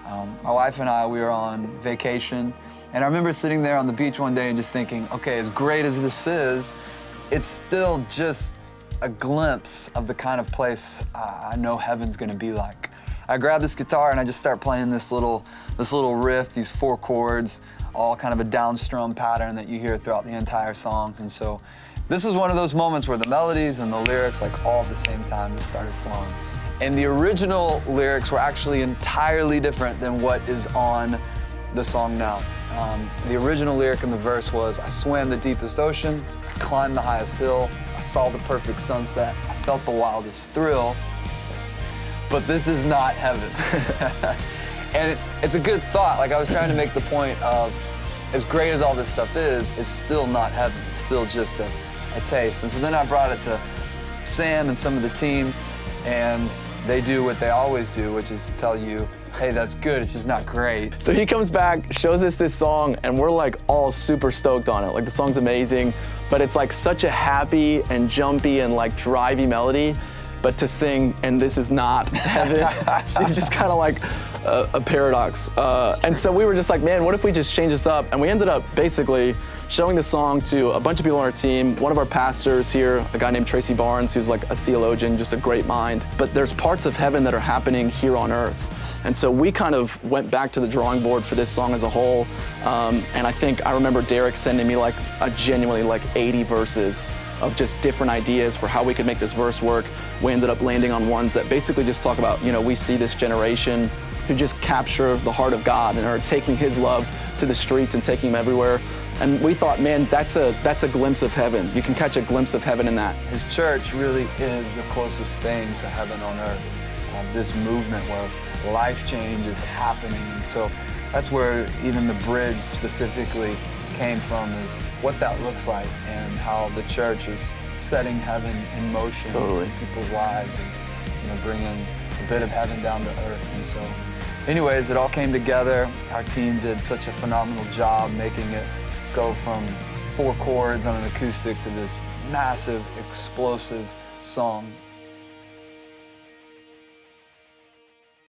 My wife and I, we were on vacation, and I remember sitting there on the beach one day and just thinking, okay, as great as this is, it's still just a glimpse of the kind of place I know heaven's gonna be like. I grabbed this guitar and I just start playing this little riff, these 4 chords, all kind of a downstrum pattern that you hear throughout the entire songs. And so this was one of those moments where the melodies and the lyrics, like all at the same time, just started flowing. And the original lyrics were actually entirely different than what is on the song now. The original lyric in the verse was, I swam the deepest ocean, I climbed the highest hill, I saw the perfect sunset, I felt the wildest thrill, but this is not heaven. And it's a good thought. Like, I was trying to make the point of, as great as all this stuff is, it's still not heaven. It's still just a taste. And so then I brought it to Sam and some of the team, and they do what they always do, which is tell you, hey, that's good, it's just not great. So he comes back, shows us this song, and we're like all super stoked on it. Like, the song's amazing, but it's like such a happy and jumpy and like drivey melody, but to sing, and this is not heaven, seems just kind of like a paradox. And so we were just like, man, what if we just change this up? And we ended up basically showing the song to a bunch of people on our team. One of our pastors here, a guy named Tracy Barnes, who's like a theologian, just a great mind. But there's parts of heaven that are happening here on earth. And so we kind of went back to the drawing board for this song as a whole. And I remember Derek sending me like a genuinely like 80 verses of just different ideas for how we could make this verse work. We ended up landing on ones that basically just talk about, we see this generation who just capture the heart of God and are taking his love to the streets and taking him everywhere. And we thought, man, that's a glimpse of heaven. You can catch a glimpse of heaven in that. His church really is the closest thing to heaven on earth. This movement where life change is happening. And so that's where even the bridge specifically came from, is what that looks like and how the church is setting heaven in motion in people's lives, and bringing a bit of heaven down to earth. And so anyways, it all came together. Our team did such a phenomenal job making it go from 4 chords on an acoustic to this massive, explosive song.